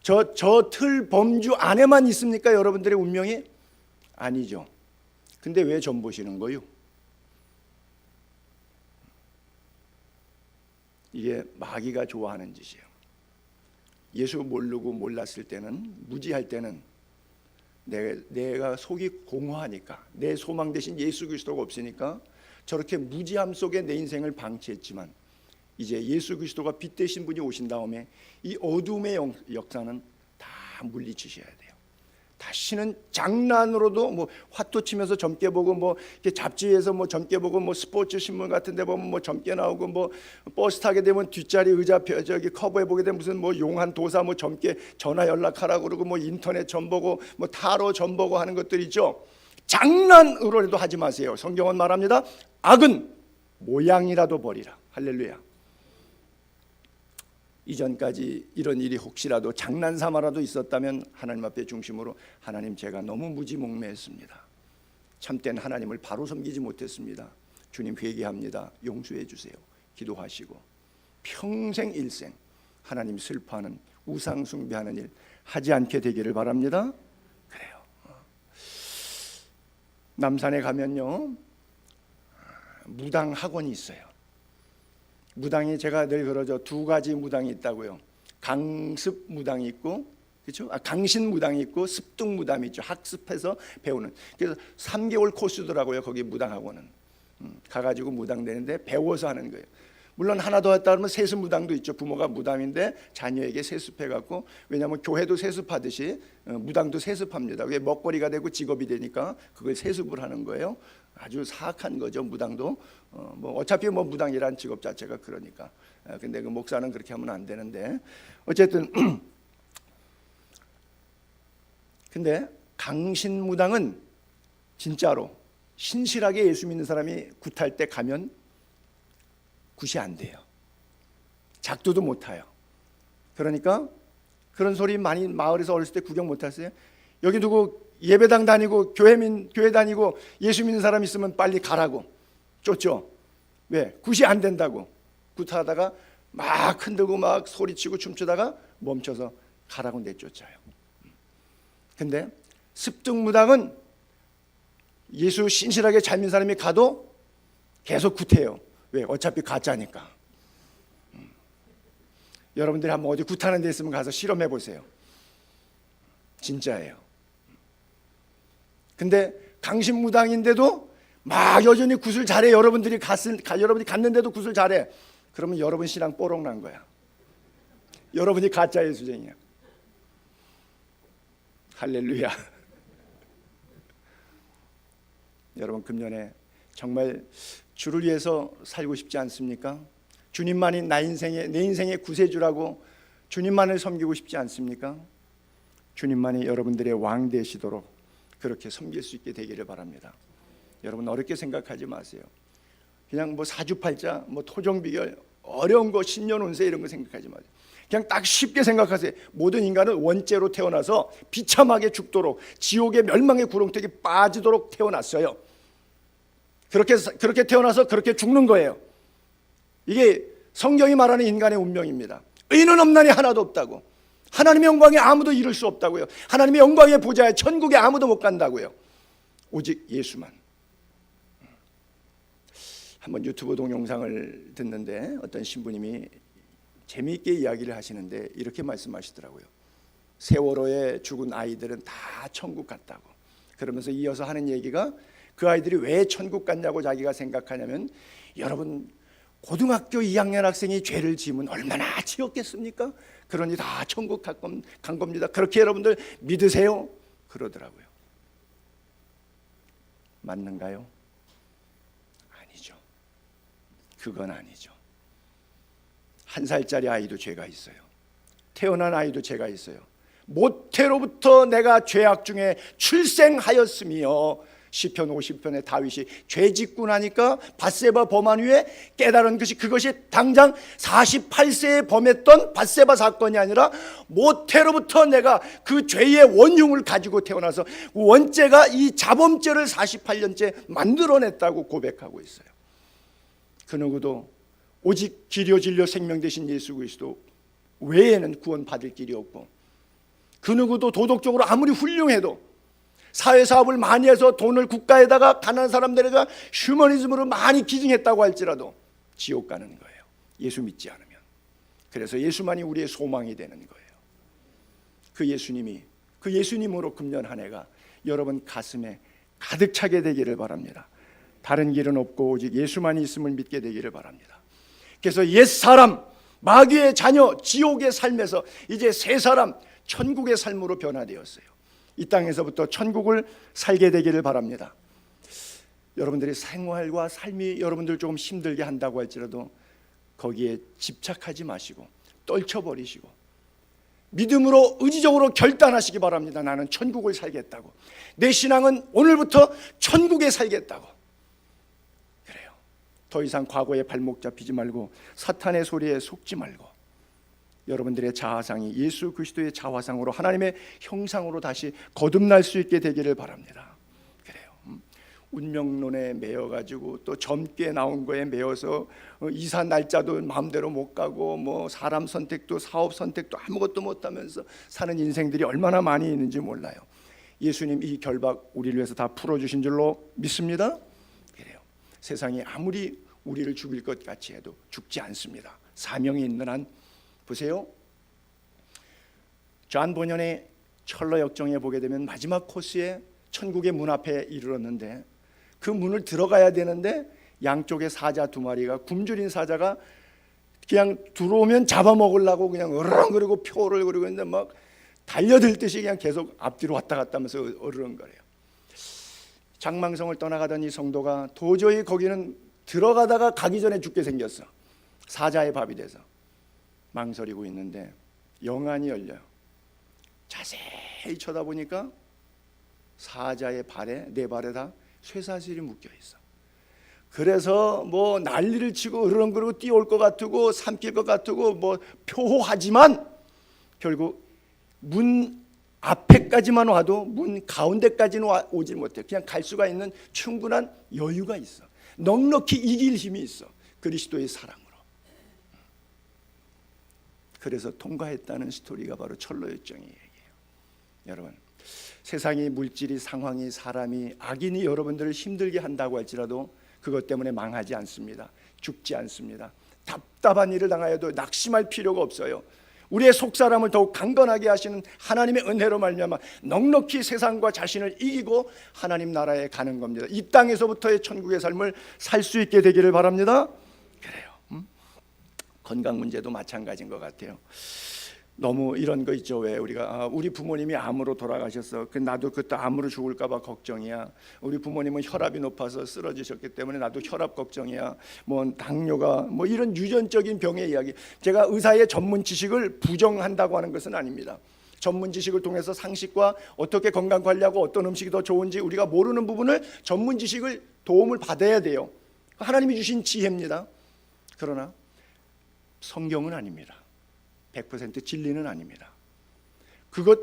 저 틀 범주 안에만 있습니까? 여러분들의 운명이? 아니죠. 근데 왜 점 보시는 거요? 이게 마귀가 좋아하는 짓이에요. 예수 모르고 몰랐을 때는, 무지할 때는 내가 속이 공허하니까, 내 소망 대신 예수 그리스도가 없으니까 저렇게 무지함 속에 내 인생을 방치했지만, 이제 예수 그리스도가 빛 되신 분이 오신 다음에 이 어둠의 역사는 다 물리치셔야 돼요. 다시는 장난으로도 뭐 화투 치면서 젊게 보고 뭐 이렇게 잡지에서 뭐 젊게 보고 뭐 스포츠 신문 같은 데 보면 뭐 젊게 나오고 뭐 버스 타게 되면 뒷자리 의자 저기 커버해 보게 되면 무슨 뭐 용한 도사 뭐 젊게 전화 연락하라고 그러고 뭐 인터넷 점 보고 뭐 타로 점 보고 하는 것들이죠. 장난으로라도 하지 마세요. 성경은 말합니다. 악은 모양이라도 버리라. 할렐루야. 이전까지 이런 일이 혹시라도 장난삼아라도 있었다면 하나님 앞에 중심으로 하나님, 제가 너무 무지몽매했습니다. 참된 하나님을 바로 섬기지 못했습니다. 주님 회개합니다. 용서해 주세요. 기도하시고 평생 일생 하나님 슬퍼하는 우상 숭배하는 일 하지 않게 되기를 바랍니다. 그래요. 남산에 가면요, 무당 학원이 있어요. 무당이 제가 늘 그러죠. 두 가지 무당이 있다고요. 강습 무당이 있고, 그렇죠? 강신 무당이 있고 습득 무당이 있죠. 학습해서 배우는. 그래서 3개월 코스더라고요. 거기 무당학원은. 가가지고 무당 되는데 배워서 하는 거예요. 물론 하나 더 했다 그러면 세습 무당도 있죠. 부모가 무당인데 자녀에게 세습해갖고, 왜냐하면 교회도 세습하듯이 무당도 세습합니다. 왜? 먹거리가 되고 직업이 되니까 그걸 세습을 하는 거예요. 아주 사악한 거죠. 무당도 뭐 어차피 뭐 무당이란 직업 자체가 그러니까. 근데 그 목사는 그렇게 하면 안 되는데 어쨌든 근데 강신 무당은 진짜로 신실하게 예수 믿는 사람이 굿할 때 가면 굿이 안 돼요. 작두도 못 타요. 그러니까 그런 소리 많이 마을에서 어렸을 때 구경 못 하세요? 여기 누구 예배당 다니고 교회 다니고 예수 믿는 사람 있으면 빨리 가라고 쫓죠. 왜? 굿이 안 된다고. 굿하다가 막 흔들고 막 소리치고 춤추다가 멈춰서 가라고 내쫓아요. 근데 습득무당은 예수 신실하게 잘 믿는 사람이 가도 계속 굿해요. 왜? 어차피 가짜니까. 여러분들이 한번 어디 굿하는 데 있으면 가서 실험해 보세요. 진짜예요. 근데 강신무당인데도 막 여전히 굿을 잘해. 여러분들이 갔는데도 굿을 잘해. 그러면 여러분 신앙 뽀록 난 거야. 여러분이 가짜 예수쟁이야. 할렐루야. 여러분, 금년에 정말 주를 위해서 살고 싶지 않습니까? 주님만이 내 인생의 구세주라고 주님만을 섬기고 싶지 않습니까? 주님만이 여러분들의 왕 되시도록 그렇게 섬길 수 있게 되기를 바랍니다. 여러분, 어렵게 생각하지 마세요. 그냥 뭐 사주팔자, 뭐 토종비결, 어려운 거, 신년운세 이런 거 생각하지 마세요. 그냥 딱 쉽게 생각하세요. 모든 인간은 원죄로 태어나서 비참하게 죽도록, 지옥의 멸망의 구렁텅이 빠지도록 태어났어요. 그렇게 태어나서 그렇게 죽는 거예요. 이게 성경이 말하는 인간의 운명입니다. 의인은 없나니 하나도 없다고. 하나님의 영광에 아무도 이룰 수 없다고요. 하나님의 영광의 보좌에 천국에 아무도 못 간다고요. 오직 예수만. 한번 유튜브 동영상을 듣는데 어떤 신부님이 재미있게 이야기를 하시는데 이렇게 말씀하시더라고요. 세월호에 죽은 아이들은 다 천국 갔다고. 그러면서 이어서 하는 얘기가, 그 아이들이 왜 천국 갔냐고 자기가 생각하냐면, 여러분 고등학교 2학년 학생이 죄를 지으면 얼마나 지었겠습니까? 그러니 다 천국 간 겁니다. 그렇게 여러분들 믿으세요? 그러더라고요. 맞는가요? 아니죠. 그건 아니죠. 1살짜리 아이도 죄가 있어요. 태어난 아이도 죄가 있어요. 모태로부터 내가 죄악 중에 출생하였으며, 시편 50편에 다윗이 죄 짓고 나니까 밧세바 범한 후에 깨달은 것이, 그것이 당장 48세에 범했던 밧세바 사건이 아니라 모태로부터 내가 그 죄의 원흉을 가지고 태어나서 원죄가 이 자범죄를 48년째 만들어냈다고 고백하고 있어요. 그 누구도 오직 길이요 진리요 생명 되신 예수 그리스도 외에는 구원받을 길이 없고, 그 누구도 도덕적으로 아무리 훌륭해도, 사회사업을 많이 해서 돈을 국가에다가 가난한 사람들에게 휴머니즘으로 많이 기증했다고 할지라도 지옥 가는 거예요. 예수 믿지 않으면. 그래서 예수만이 우리의 소망이 되는 거예요. 그 예수님이, 그 예수님으로 금년 한 해가 여러분 가슴에 가득 차게 되기를 바랍니다. 다른 길은 없고 오직 예수만이 있음을 믿게 되기를 바랍니다. 그래서 옛사람, 마귀의 자녀, 지옥의 삶에서 이제 새 사람, 천국의 삶으로 변화되었어요. 이 땅에서부터 천국을 살게 되기를 바랍니다. 여러분들의 생활과 삶이 여러분들 조금 힘들게 한다고 할지라도 거기에 집착하지 마시고 떨쳐버리시고 믿음으로 의지적으로 결단하시기 바랍니다. 나는 천국을 살겠다고. 내 신앙은 오늘부터 천국에 살겠다고. 그래요. 더 이상 과거에 발목 잡히지 말고 사탄의 소리에 속지 말고 여러분들의 자아상이 예수 그리스도의 자화상으로 하나님의 형상으로 다시 거듭날 수 있게 되기를 바랍니다. 그래요. 운명론에 매여가지고 또 젊게 나온 거에 매여서 이사 날짜도 마음대로 못 가고 뭐 사람 선택도 사업 선택도 아무것도 못하면서 사는 인생들이 얼마나 많이 있는지 몰라요. 예수님 이 결박 우리를 위해서 다 풀어주신 줄로 믿습니다. 그래요. 세상이 아무리 우리를 죽일 것 같이 해도 죽지 않습니다. 사명이 있는 한. 보세요. 존 보년의 철러 역정에 보게 되면 마지막 코스에 천국의 문 앞에 이르렀는데 그 문을 들어가야 되는데 양쪽에 사자 두 마리가 굶주린 사자가 그냥 들어오면 잡아먹으려고 그냥 으르렁거리고 표를 그리고 있는데 막 달려들듯이 그냥 계속 앞뒤로 왔다 갔다 하면서 으르렁거려요. 장망성을 떠나가던 이 성도가 도저히 거기는 들어가다가 가기 전에 죽게 생겼어. 사자의 밥이 돼서 망설이고 있는데 영안이 열려요. 자세히 쳐다보니까 사자의 발에 네 발에 다 쇠사슬이 묶여 있어. 그래서 뭐 난리를 치고 으르렁거리고 뛰어올 것 같고 삼킬 것 같고 뭐 표호하지만 결국 문 앞에까지만 와도 문 가운데까지는 오질 못해. 그냥 갈 수가 있는 충분한 여유가 있어. 넉넉히 이길 힘이 있어. 그리스도의 사랑으로. 그래서 통과했다는 스토리가 바로 철로 역정의 얘기예요. 여러분, 세상이 물질이 상황이 사람이 악인이 여러분들을 힘들게 한다고 할지라도 그것 때문에 망하지 않습니다. 죽지 않습니다. 답답한 일을 당하여도 낙심할 필요가 없어요. 우리의 속사람을 더욱 강건하게 하시는 하나님의 은혜로 말미암아 넉넉히 세상과 자신을 이기고 하나님 나라에 가는 겁니다. 이 땅에서부터의 천국의 삶을 살 수 있게 되기를 바랍니다. 그래요. 건강 문제도 마찬가지인 것 같아요. 너무 이런 거 있죠. 왜 우리가 우리 부모님이 암으로 돌아가셨어. 나도 그때 암으로 죽을까 봐 걱정이야. 우리 부모님은 혈압이 높아서 쓰러지셨기 때문에 나도 혈압 걱정이야. 뭐 당뇨가 뭐 이런 유전적인 병의 이야기. 제가 의사의 전문 지식을 부정한다고 하는 것은 아닙니다. 전문 지식을 통해서 상식과 어떻게 건강 관리하고 어떤 음식이 더 좋은지 우리가 모르는 부분을 전문 지식을 도움을 받아야 돼요. 하나님이 주신 지혜입니다. 그러나 성경은 아닙니다. 100% 진리는 아닙니다. 그것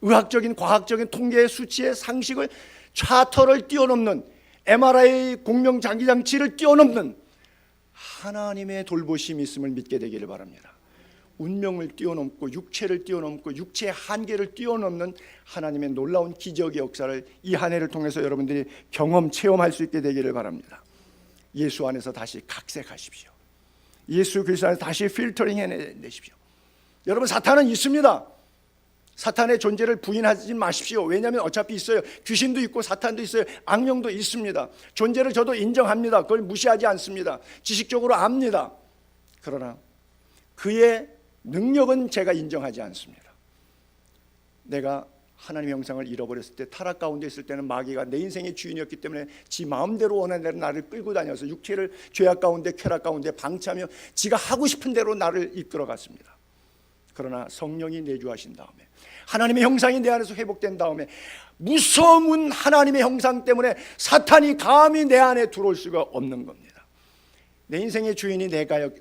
의학적인 과학적인 통계의 수치의 상식을 차터를 뛰어넘는 MRI 공명장기장치를 뛰어넘는 하나님의 돌보심이 있음을 믿게 되기를 바랍니다. 운명을 뛰어넘고 육체를 뛰어넘고 육체의 한계를 뛰어넘는 하나님의 놀라운 기적의 역사를 이 한 해를 통해서 여러분들이 경험 체험할 수 있게 되기를 바랍니다. 예수 안에서 다시 각색하십시오. 예수 그리스도 안에서 다시 필터링 해내십시오. 여러분, 사탄은 있습니다. 사탄의 존재를 부인하지 마십시오. 왜냐하면 어차피 있어요. 귀신도 있고 사탄도 있어요. 악령도 있습니다. 존재를 저도 인정합니다. 그걸 무시하지 않습니다. 지식적으로 압니다. 그러나 그의 능력은 제가 인정하지 않습니다. 내가 하나님의 형상을 잃어버렸을 때, 타락 가운데 있을 때는 마귀가 내 인생의 주인이었기 때문에 지 마음대로 원하는 대로 나를 끌고 다녀서 육체를 죄악 가운데 쾌락 가운데 방치하며 지가 하고 싶은 대로 나를 이끌어 갔습니다. 그러나 성령이 내주하신 다음에 하나님의 형상이 내 안에서 회복된 다음에 무서운 하나님의 형상 때문에 사탄이 감히 내 안에 들어올 수가 없는 겁니다. 내 인생의 주인이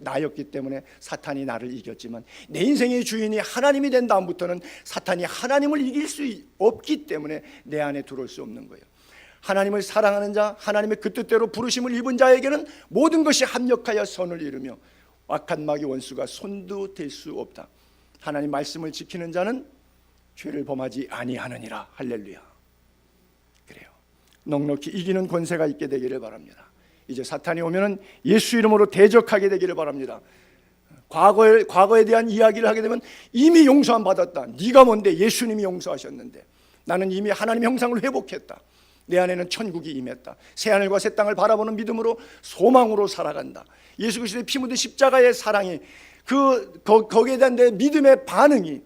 나였기 때문에 사탄이 나를 이겼지만 내 인생의 주인이 하나님이 된 다음부터는 사탄이 하나님을 이길 수 없기 때문에 내 안에 들어올 수 없는 거예요. 하나님을 사랑하는 자, 하나님의 그 뜻대로 부르심을 입은 자에게는 모든 것이 합력하여 선을 이루며 악한 마귀 원수가 손도 댈 수 없다. 하나님 말씀을 지키는 자는 죄를 범하지 아니하느니라. 할렐루야. 그래요. 넉넉히 이기는 권세가 있게 되기를 바랍니다. 이제 사탄이 오면은 예수 이름으로 대적하게 되기를 바랍니다. 과거에 대한 이야기를 하게 되면 이미 용서함 받았다. 네가 뭔데? 예수님이 용서하셨는데. 나는 이미 하나님의 형상을 회복했다. 내 안에는 천국이 임했다. 새하늘과 새 땅을 바라보는 믿음으로 소망으로 살아간다. 예수 그리스도의 피 묻은 십자가의 사랑이 거기에 대한 내 믿음의 반응이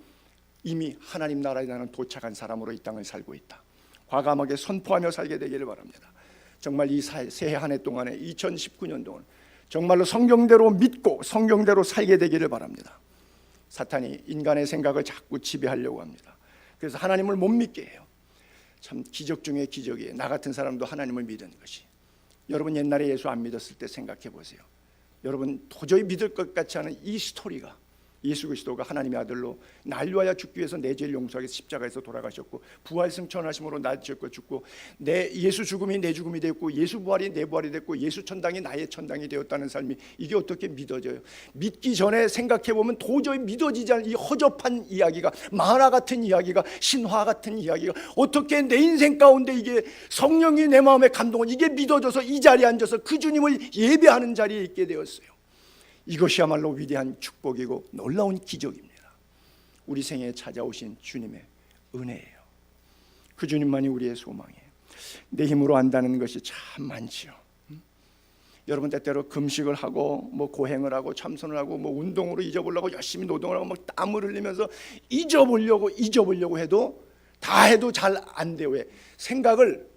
이미 하나님 나라에 나는 도착한 사람으로 이 땅을 살고 있다. 과감하게 선포하며 살게 되기를 바랍니다. 정말 이 새해 한 해 동안에 2019년 동안 정말로 성경대로 믿고 성경대로 살게 되기를 바랍니다. 사탄이 인간의 생각을 자꾸 지배하려고 합니다. 그래서 하나님을 못 믿게 해요. 참 기적 중에 기적이에요. 나 같은 사람도 하나님을 믿은 것이. 여러분 옛날에 예수 안 믿었을 때 생각해 보세요. 여러분 도저히 믿을 것 같지 않은 이 스토리가, 예수 그리스도가 하나님의 아들로 날 위하여 죽기 위해서 내 죄를 용서하기 위해서 십자가에서 돌아가셨고 부활 승천하심으로 날 죽고 죽고 내 예수 죽음이 내 죽음이 되었고 예수 부활이 내 부활이 됐고 예수 천당이 나의 천당이 되었다는 삶이, 이게 어떻게 믿어져요? 믿기 전에 생각해 보면 도저히 믿어지지 않는 이 허접한 이야기가, 만화 같은 이야기가, 신화 같은 이야기가 어떻게 내 인생 가운데 이게 성령이 내 마음에 감동을, 이게 믿어져서 이 자리에 앉아서 그 주님을 예배하는 자리에 있게 되었어요. 이것이야말로 위대한 축복이고 놀라운 기적입니다. 우리 생애에 찾아오신 주님의 은혜예요. 그 주님만이 우리의 소망이에요. 내 힘으로 안다는 것이 참 많지요. 여러분 때때로 금식을 하고 뭐 고행을 하고 참선을 하고 뭐 운동으로 잊어보려고 열심히 노동을 하고 막 땀을 흘리면서 잊어보려고 해도 다 해도 잘 안 돼요. 왜? 생각을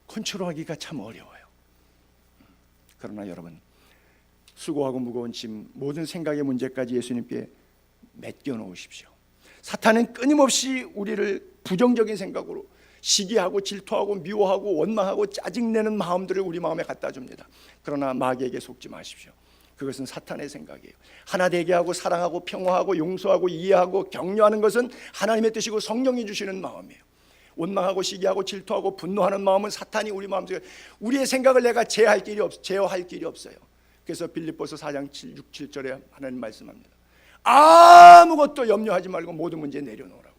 컨트롤하기가 참 어려워요. 그러나 여러분, 수고하고 무거운 짐, 모든 생각의 문제까지 예수님께 맡겨놓으십시오. 사탄은 끊임없이 우리를 부정적인 생각으로 시기하고 질투하고 미워하고 원망하고 짜증내는 마음들을 우리 마음에 갖다 줍니다. 그러나 마귀에게 속지 마십시오. 그것은 사탄의 생각이에요. 하나 되게 하고 사랑하고 평화하고 용서하고 이해하고 격려하는 것은 하나님의 뜻이고 성령이 주시는 마음이에요. 원망하고 시기하고 질투하고 분노하는 마음은 사탄이 우리 마음속에, 우리의 생각을 내가 제어할 길이 없어요. 그래서 빌립보서 4장 6, 7절에 하나님 말씀합니다. 아무것도 염려하지 말고 모든 문제 내려놓으라고요.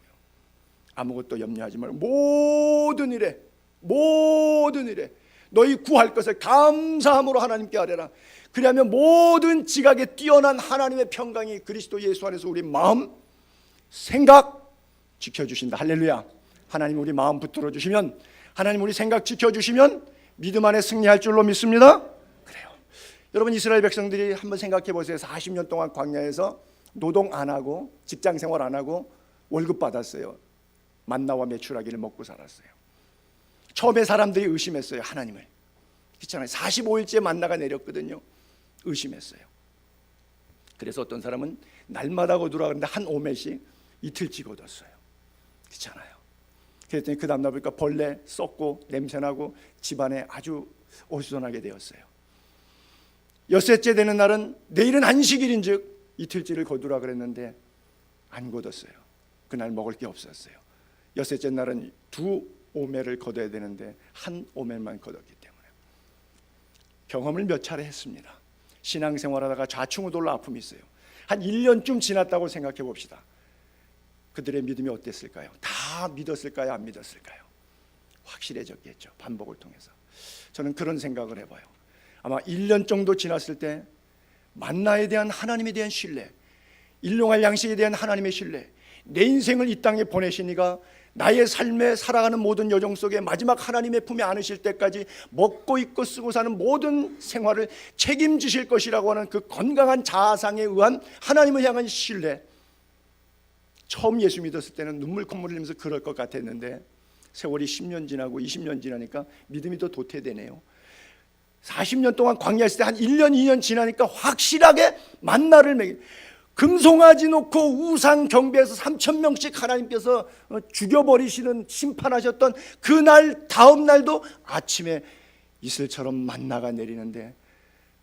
아무것도 염려하지 말고 모든 일에 너희 구할 것을 감사함으로 하나님께 아뢰라. 그리하면 모든 지각에 뛰어난 하나님의 평강이 그리스도 예수 안에서 우리 마음, 생각 지켜주신다. 할렐루야. 하나님 우리 마음 붙들어 주시면, 하나님 우리 생각 지켜주시면 믿음 안에 승리할 줄로 믿습니다. 여러분 이스라엘 백성들이 한번 생각해 보세요. 40년 동안 광야에서 노동 안 하고 직장 생활 안 하고 월급 받았어요. 만나와 메추라기를 먹고 살았어요. 처음에 사람들이 의심했어요. 하나님을. 그렇잖아요. 45일째 만나가 내렸거든요. 의심했어요. 그래서 어떤 사람은 날마다 거두라 그러는데 한 오매씩 이틀씩 얻었어요. 그렇잖아요. 그랬더니 그 다음날 보니까 벌레 썩고 냄새나고 집안에 아주 어수선하게 되었어요. 엿새째 되는 날은 내일은 안식일인즉 이틀째를 거두라 그랬는데 안 거뒀어요. 그날 먹을 게 없었어요. 엿새째 날은 2오매를 거둬야 되는데 한 오매만 거뒀기 때문에. 경험을 몇 차례 했습니다. 신앙생활하다가 좌충우돌로 아픔이 있어요. 한 1년쯤 지났다고 생각해 봅시다. 그들의 믿음이 어땠을까요? 다 믿었을까요? 안 믿었을까요? 확실해졌겠죠. 반복을 통해서. 저는 그런 생각을 해봐요. 아마 1년 정도 지났을 때 만나에 대한 하나님에 대한 신뢰, 일용할 양식에 대한 하나님의 신뢰, 내 인생을 이 땅에 보내시니가 나의 삶에 살아가는 모든 여정 속에 마지막 하나님의 품에 안으실 때까지 먹고 입고 쓰고 사는 모든 생활을 책임지실 것이라고 하는 그 건강한 자아상에 의한 하나님을 향한 신뢰. 처음 예수 믿었을 때는 눈물 콧물 흘리면서 그럴 것 같았는데 세월이 10년 지나고 20년 지나니까 믿음이 더 도태되네요. 40년 동안 광야에 있을 때 한 1년 2년 지나니까 확실하게 만나를 먹이, 금송아지 놓고 우상 경배해서 3,000명씩 하나님께서 죽여버리시는 심판하셨던 그날 다음 날도 아침에 이슬처럼 만나가 내리는데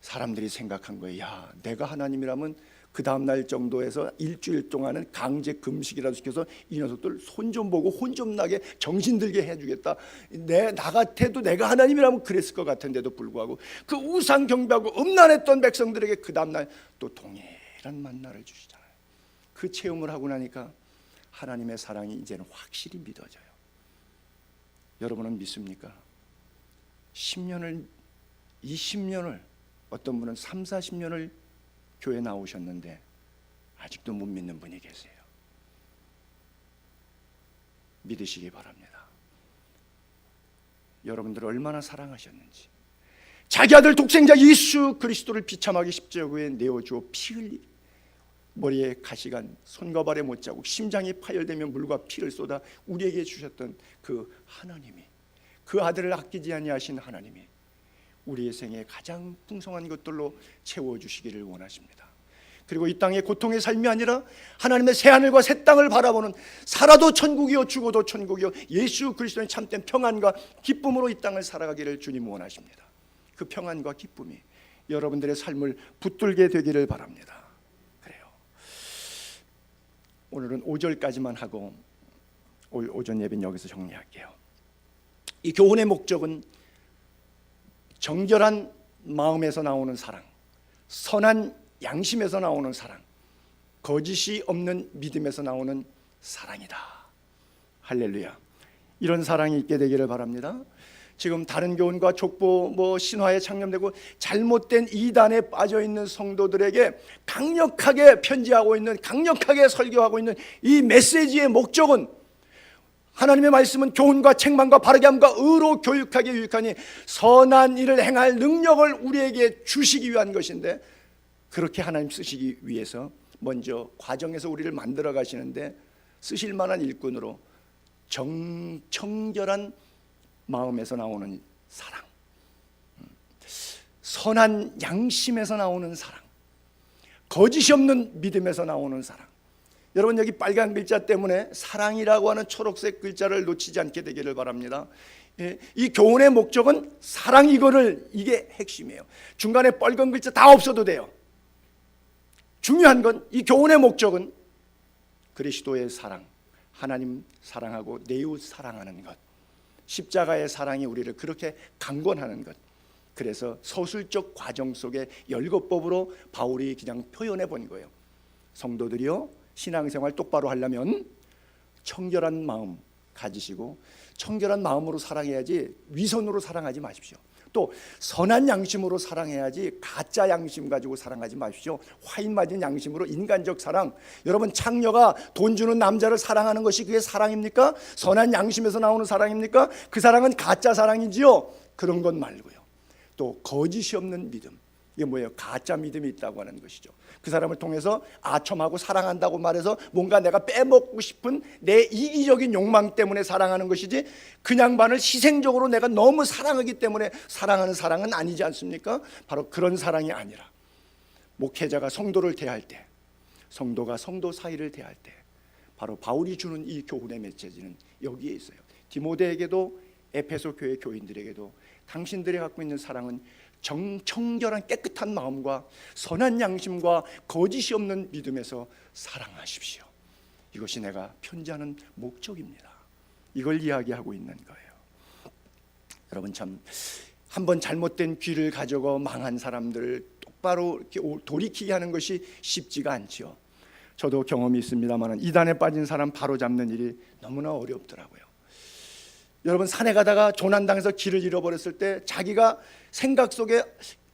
사람들이 생각한 거예요. 야, 내가 하나님이라면 그 다음 날 정도에서 일주일 동안은 강제 금식이라도 시켜서 이 녀석들 손 좀 보고 혼 좀 나게 정신 들게 해주겠다. 나 같아도 내가 하나님이라면 그랬을 것 같은데도 불구하고 그 우상 경배하고 음란했던 백성들에게 그 다음 날 또 동일한 만나를 주시잖아요. 그 체험을 하고 나니까 하나님의 사랑이 이제는 확실히 믿어져요. 여러분은 믿습니까? 10년을 20년을 어떤 분은 3, 40년을 교회 나오셨는데 아직도 못 믿는 분이 계세요. 믿으시기 바랍니다. 여러분들 얼마나 사랑하셨는지, 자기 아들 독생자 예수 그리스도를 비참하게 십자가에 내어주어 피 흘리 머리에 가시관, 손과 발에 못자국, 심장이 파열되면 물과 피를 쏟아 우리에게 주셨던 그 하나님이, 그 아들을 아끼지 아니하신 하나님이 우리의 생에 가장 풍성한 것들로 채워주시기를 원하십니다. 그리고 이 땅의 고통의 삶이 아니라 하나님의 새하늘과 새 땅을 바라보는, 살아도 천국이요 죽어도 천국이요 예수 그리스도의 참된 평안과 기쁨으로 이 땅을 살아가기를 주님 원하십니다. 그 평안과 기쁨이 여러분들의 삶을 붙들게 되기를 바랍니다. 그래요. 오늘은 5절까지만 하고 오전 예배는 여기서 정리할게요. 이 교훈의 목적은 정결한 마음에서 나오는 사랑, 선한 양심에서 나오는 사랑, 거짓이 없는 믿음에서 나오는 사랑이다. 할렐루야. 이런 사랑이 있게 되기를 바랍니다. 지금 다른 교훈과 족보 신화에 창념되고 잘못된 이단에 빠져있는 성도들에게 강력하게 편지하고 있는, 강력하게 설교하고 있는 이 메시지의 목적은, 하나님의 말씀은 교훈과 책망과 바르게 함과 의로 교육하게 유익하니 선한 일을 행할 능력을 우리에게 주시기 위한 것인데, 그렇게 하나님 쓰시기 위해서 먼저 과정에서 우리를 만들어 가시는데 쓰실 만한 일꾼으로 청결한 마음에서 나오는 사랑, 선한 양심에서 나오는 사랑, 거짓이 없는 믿음에서 나오는 사랑. 여러분, 여기 빨간 글자 때문에 사랑이라고 하는 초록색 글자를 놓치지 않게 되기를 바랍니다. 이 교훈의 목적은 사랑, 이게 핵심이에요. 중간에 빨간 글자 다 없어도 돼요. 중요한 건 이 교훈의 목적은 그리스도의 사랑, 하나님 사랑하고 내 이웃 사랑하는 것, 십자가의 사랑이 우리를 그렇게 강권하는 것. 그래서 서술적 과정 속에 열거법으로 바울이 그냥 표현해 본 거예요. 성도들이요, 신앙생활 똑바로 하려면 청결한 마음 가지시고 청결한 마음으로 사랑해야지 위선으로 사랑하지 마십시오. 또 선한 양심으로 사랑해야지 가짜 양심 가지고 사랑하지 마십시오. 화인 맞은 양심으로 인간적 사랑. 여러분, 창녀가 돈 주는 남자를 사랑하는 것이 그게 사랑입니까? 선한 양심에서 나오는 사랑입니까? 그 사랑은 가짜 사랑이지요. 그런 것 말고요. 또 거짓이 없는 믿음, 이게 뭐예요? 가짜 믿음이 있다고 하는 것이죠. 그 사람을 통해서 아첨하고 사랑한다고 말해서 뭔가 내가 빼먹고 싶은 내 이기적인 욕망 때문에 사랑하는 것이지, 그 양반을 희생적으로 내가 너무 사랑하기 때문에 사랑하는 사랑은 아니지 않습니까? 바로 그런 사랑이 아니라 목회자가 성도를 대할 때, 성도가 성도 사이를 대할 때 바로 바울이 주는 이 교훈의 메시지는 여기에 있어요. 디모데에게도 에페소 교회 교인들에게도 당신들이 갖고 있는 사랑은 청결한 깨끗한 마음과 선한 양심과 거짓이 없는 믿음에서 사랑하십시오. 이것이 내가 편지하는 목적입니다. 이걸 이야기하고 있는 거예요. 여러분, 참 한번 잘못된 귀를 가져가 망한 사람들을 똑바로 이렇게 돌이키게 하는 것이 쉽지가 않죠. 저도 경험이 있습니다만 이단에 빠진 사람 바로 잡는 일이 너무나 어렵더라고요. 여러분, 산에 가다가 조난당해서 길을 잃어버렸을 때 자기가 생각 속에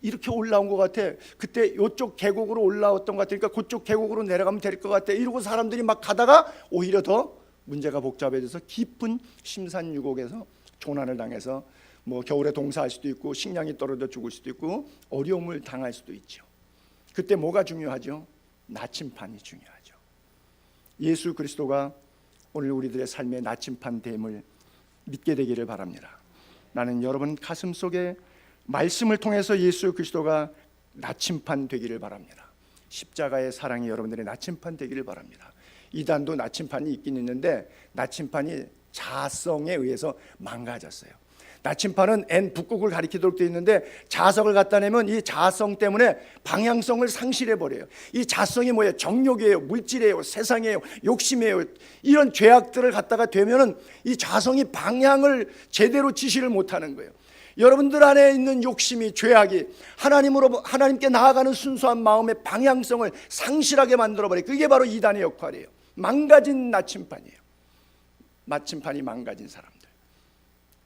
이렇게 올라온 것 같아, 그때 이쪽 계곡으로 올라왔던 것 같으니까 그쪽 계곡으로 내려가면 될 것 같아, 이러고 사람들이 막 가다가 오히려 더 문제가 복잡해져서 깊은 심산유곡에서 조난을 당해서 겨울에 동사할 수도 있고 식량이 떨어져 죽을 수도 있고 어려움을 당할 수도 있죠. 그때 뭐가 중요하죠? 나침판이 중요하죠. 예수 그리스도가 오늘 우리들의 삶의 나침판 됨을 믿게 되기를 바랍니다. 나는 여러분 가슴 속에 말씀을 통해서 예수 그리스도가 나침판 되기를 바랍니다. 십자가의 사랑이 여러분들의 나침판 되기를 바랍니다. 이단도 나침판이 있긴 있는데 나침판이 자성에 의해서 망가졌어요. 나침판은 N 북극을 가리키도록 되어 있는데 자석을 갖다 내면 이 자성 때문에 방향성을 상실해버려요. 이 자성이 뭐예요? 정욕이에요, 물질이에요, 세상이에요, 욕심이에요. 이런 죄악들을 갖다가 되면은 이 자성이 방향을 제대로 지시를 못하는 거예요. 여러분들 안에 있는 욕심이, 죄악이 하나님께 나아가는 순수한 마음의 방향성을 상실하게 만들어버려요. 그게 바로 이단의 역할이에요. 망가진 나침판이에요. 나침판이 망가진 사람들,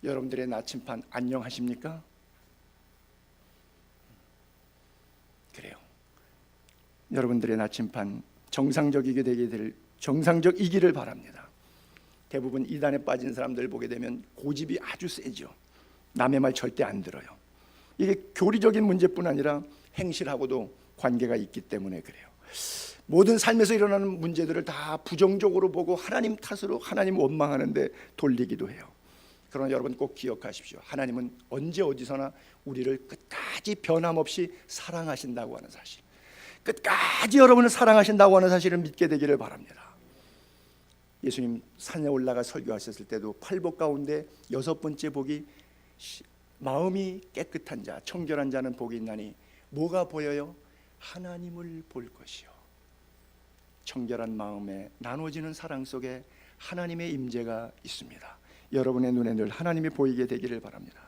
여러분들의 나침판 안녕하십니까? 그래요. 여러분들의 나침판 정상적이기를 바랍니다. 대부분 이단에 빠진 사람들 보게 되면 고집이 아주 세죠. 남의 말 절대 안 들어요. 이게 교리적인 문제뿐 아니라 행실하고도 관계가 있기 때문에 그래요. 모든 삶에서 일어나는 문제들을 다 부정적으로 보고 하나님 탓으로 하나님 원망하는데 돌리기도 해요. 그러나 여러분 꼭 기억하십시오. 하나님은 언제 어디서나 우리를 끝까지 변함없이 사랑하신다고 하는 사실, 끝까지 여러분을 사랑하신다고 하는 사실을 믿게 되기를 바랍니다. 예수님 산에 올라가 설교하셨을 때도 8복 가운데 6번째 복이 마음이 깨끗한 자, 청결한 자는 복이 있나니 뭐가 보여요? 하나님을 볼 것이요. 청결한 마음에 나눠지는 사랑 속에 하나님의 임재가 있습니다. 여러분의 눈에 늘 하나님이 보이게 되기를 바랍니다.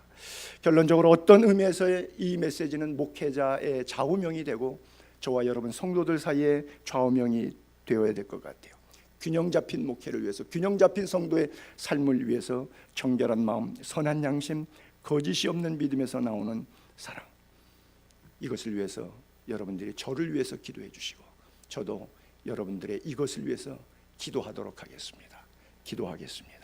결론적으로 어떤 의미에서의 이 메시지는 목회자의 좌우명이 되고 저와 여러분 성도들 사이에 좌우명이 되어야 될 것 같아요. 균형 잡힌 목회를 위해서, 균형 잡힌 성도의 삶을 위해서 정결한 마음, 선한 양심, 거짓이 없는 믿음에서 나오는 사랑, 이것을 위해서 여러분들이 저를 위해서 기도해 주시고 저도 여러분들의 이것을 위해서 기도하도록 하겠습니다. 기도하겠습니다.